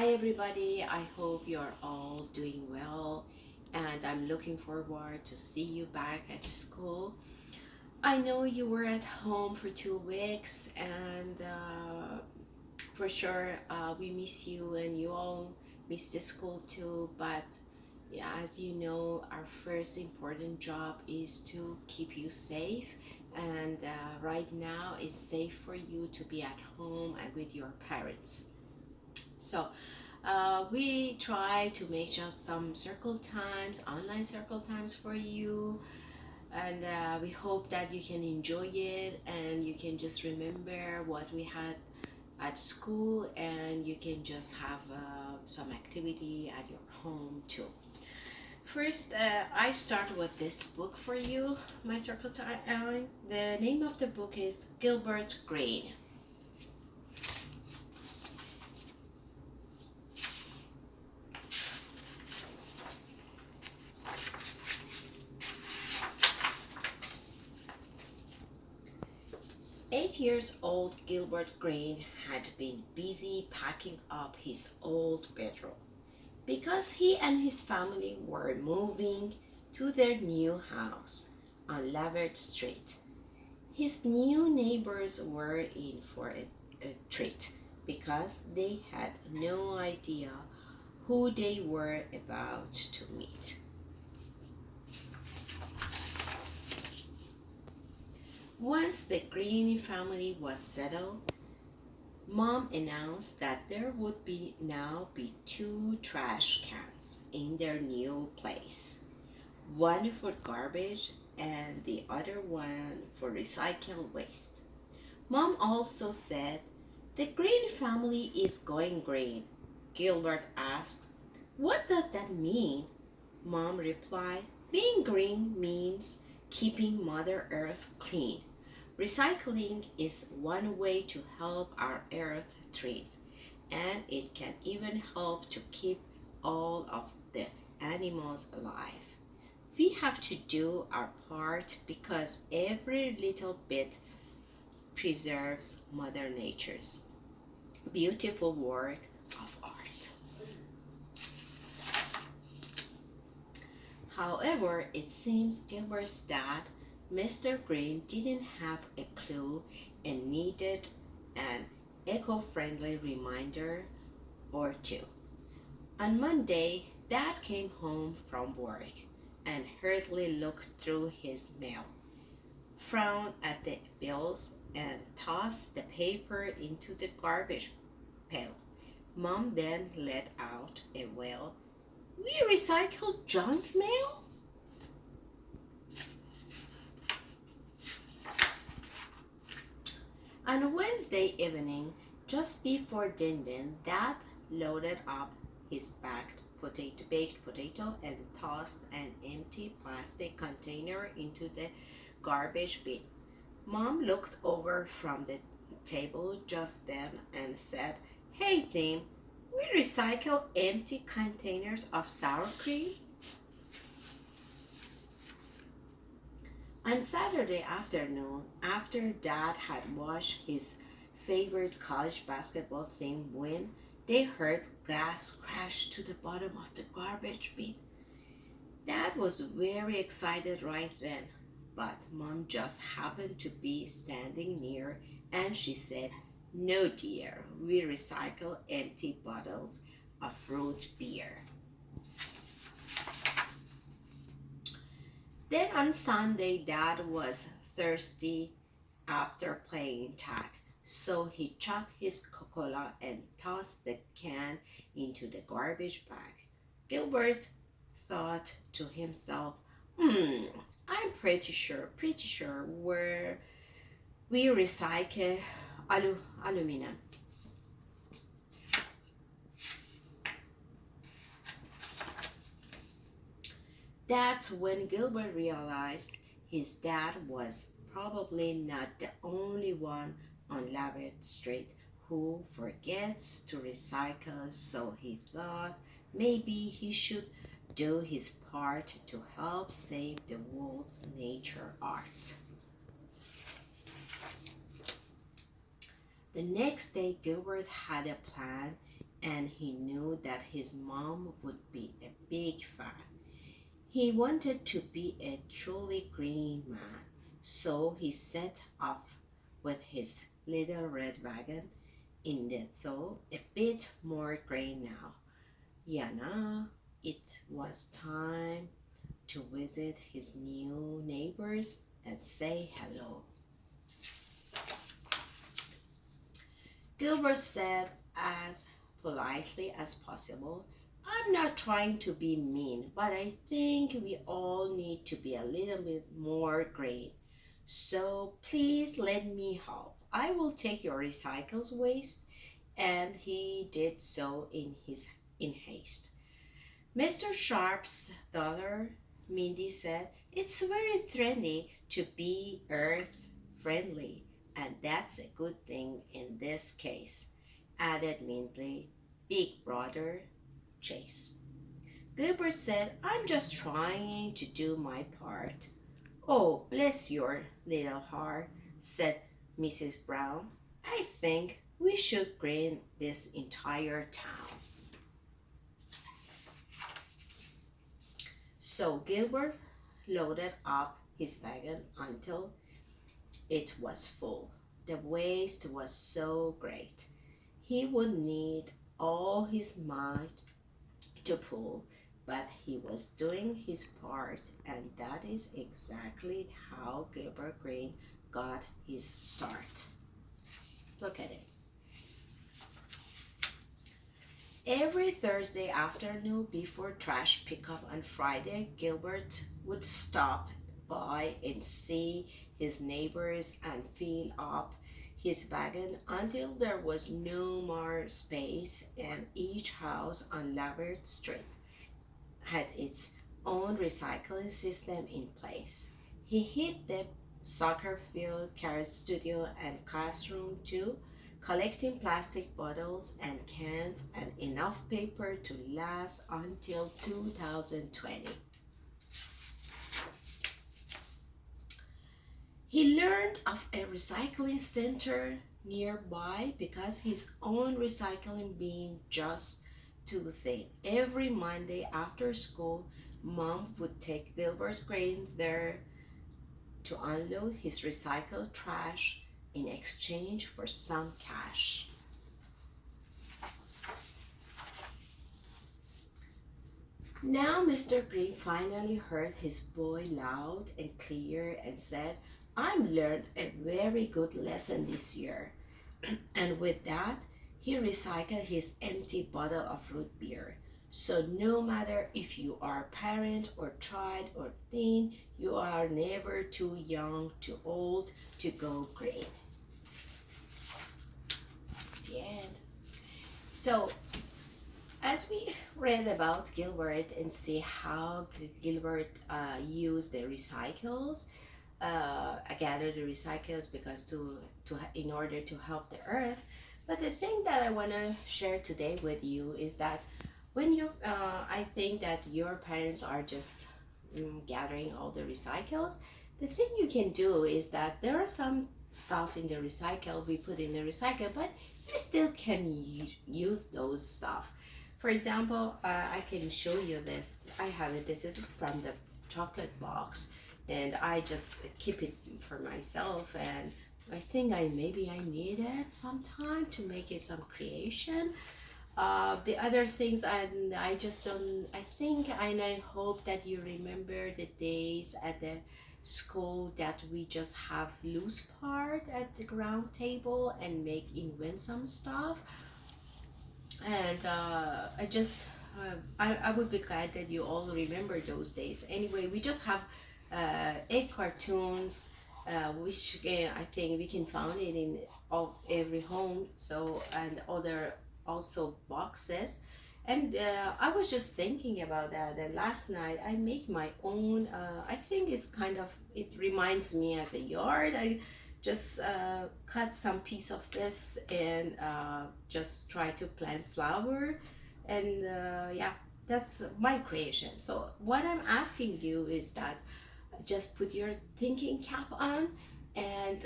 Hi everybody, I hope you're all doing well and I'm looking forward to see you back at school. I know you were at home for 2 weeks and for sure we miss you and you all miss the school too, but yeah, as you know, our first important job is to keep you safe, and right now it's safe for you to be at home and with your parents. So we try to make just some circle times, online circle times for you, and we hope that you can enjoy it and you can just remember what we had at school and you can just have some activity at your home too. First, I start with this book for you, my circle time. The name of the book is Gilbert Grain. 8 years old Gilbert Grain had been busy packing up his old bedroom because he and his family were moving to their new house on Lavert Street. His new neighbors were in for a treat because they had no idea who they were about to meet. Once the Green family was settled, Mom announced that there would now be two trash cans in their new place. One for garbage and the other one for recycled waste. Mom also said, "The Green family is going green." Gilbert asked, "What does that mean?" Mom replied, "Being green means keeping Mother Earth clean. Recycling is one way to help our earth thrive, and it can even help to keep all of the animals alive. We have to do our part because every little bit preserves Mother Nature's beautiful work of art." However, it seems Gilbert's dad, Mr. Green, didn't have a clue and needed an eco-friendly reminder or two. On Monday, Dad came home from work and hurriedly looked through his mail, frowned at the bills, and tossed the paper into the garbage pail. Mom then let out a wail. "We recycle junk mail?" On Wednesday evening, just before dinner, Dad loaded up his baked potato and tossed an empty plastic container into the garbage bin. Mom looked over from the table just then and said, "Hey Tim, we recycle empty containers of sour cream?" On Saturday afternoon, after Dad had watched his favorite college basketball team win, they heard glass crash to the bottom of the garbage bin. Dad was very excited right then, but Mom just happened to be standing near and she said, "No, dear, we recycle empty bottles of root beer." Then on Sunday, Dad was thirsty after playing tag, so he chucked his Coca-Cola and tossed the can into the garbage bag. Gilbert thought to himself, I'm pretty sure we recycle aluminum. That's when Gilbert realized his dad was probably not the only one on Lavette Street who forgets to recycle, so he thought maybe he should do his part to help save the world's nature art. The next day, Gilbert had a plan and he knew that his mom would be a big fan. He wanted to be a truly green man, so he set off with his little red wagon in the though a bit more gray now. Yana, it was time to visit his new neighbors and say hello. Gilbert said as politely as possible, I'm not trying to be mean, but I think we all need to be a little bit more green. So please let me help. I will take your recycles waste. And he did so in haste. Mr. Sharp's daughter, Mindy, said, it's very trendy to be earth friendly, and that's a good thing in this case, added Mindy, big brother Chase. Gilbert said, I'm just trying to do my part. Oh, bless your little heart, said Mrs. Brown. I think we should green this entire town. So Gilbert loaded up his wagon until it was full. The waste was so great. He would need all his might to pull, but he was doing his part, and that is exactly how Gilbert Green got his start. Look at it. Every Thursday afternoon before trash pickup on Friday, Gilbert would stop by and see his neighbors and fill up his wagon until there was no more space, and each house on Lavert Street had its own recycling system in place. He hit the soccer field, carrot studio, and classroom too, collecting plastic bottles and cans and enough paper to last until 2020. He learned of a recycling center nearby because his own recycling bin just too thin. Every Monday after school, Mom would take Gilbert Green there to unload his recycled trash in exchange for some cash. Now Mr. Green finally heard his boy loud and clear and said, I've learned a very good lesson this year. And with that, he recycled his empty bottle of root beer. So no matter if you are parent or child or teen, you are never too young, too old to go green. The end. So as we read about Gilbert and see how Gilbert used the recycles, I gathered the recycles because in order to help the earth. But the thing that I want to share today with you is that when I think that your parents are just gathering all the recycles, the thing you can do is that there are some stuff in the recycle we put in the recycle, but you still can use those stuff. For example, I can show you this. I have it. This is from the chocolate box, and I just keep it for myself. And I think maybe I need it sometime to make it some creation. The other things, and I just don't. I think and I hope that you remember the days at the school that we just have loose part at the ground table and invent some stuff. And I would be glad that you all remember those days. Anyway, we just have 8 cartoons, which I think we can find it in every home. So, and other also boxes. And I was just thinking about that. And last night I make my own. I think it reminds me as a yard. I just cut some piece of this and just try to plant flower, and yeah, that's my creation. So what I'm asking you is that just put your thinking cap on and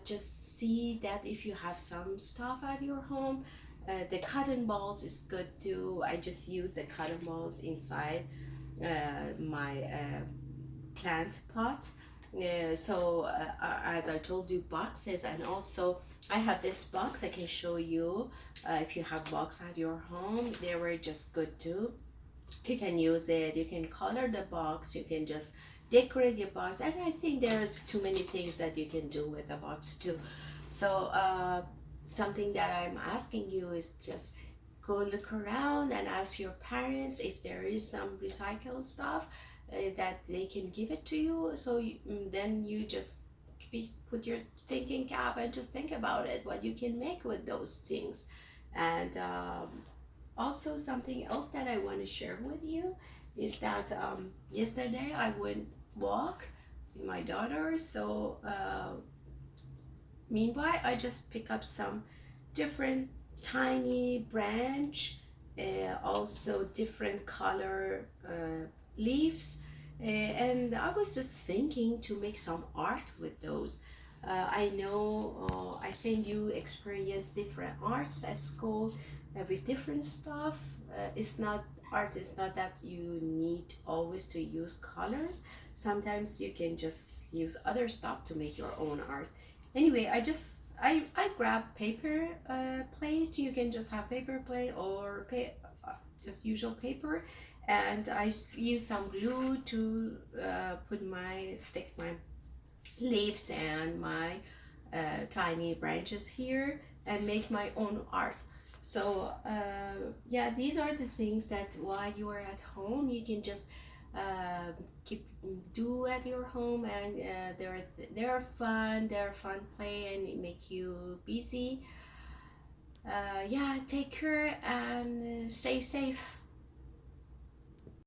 just see that if you have some stuff at your home, The cotton balls is good too. I just use the cotton balls inside my plant pot. As I told you, boxes, and also I have this box I can show you. If you have box at your home, they were just good too. You can use it, you can color the box, you can just decorate your box, and I think there's too many things that you can do with a box too. So something that I'm asking you is just go look around and ask your parents if there is some recycled stuff that they can give it to you. So then you just put your thinking cap and just think about it, what you can make with those things. And also something else that I want to share with you is that yesterday I went walk with my daughter. So meanwhile I just pick up some different tiny branch, also different color leaves, and I was just thinking to make some art with those. I know, I think you experience different arts at school with different stuff. It's not art, it's not that you need always to use colors. Sometimes you can just use other stuff to make your own art. Anyway, I grab paper plate. You can just have paper plate or just usual paper, and I use some glue to stick my leaves and my tiny branches here and make my own art. So yeah, these are the things that while you are at home you can just keep do at your home, and they're fun play and it make you busy. Yeah, take care and stay safe.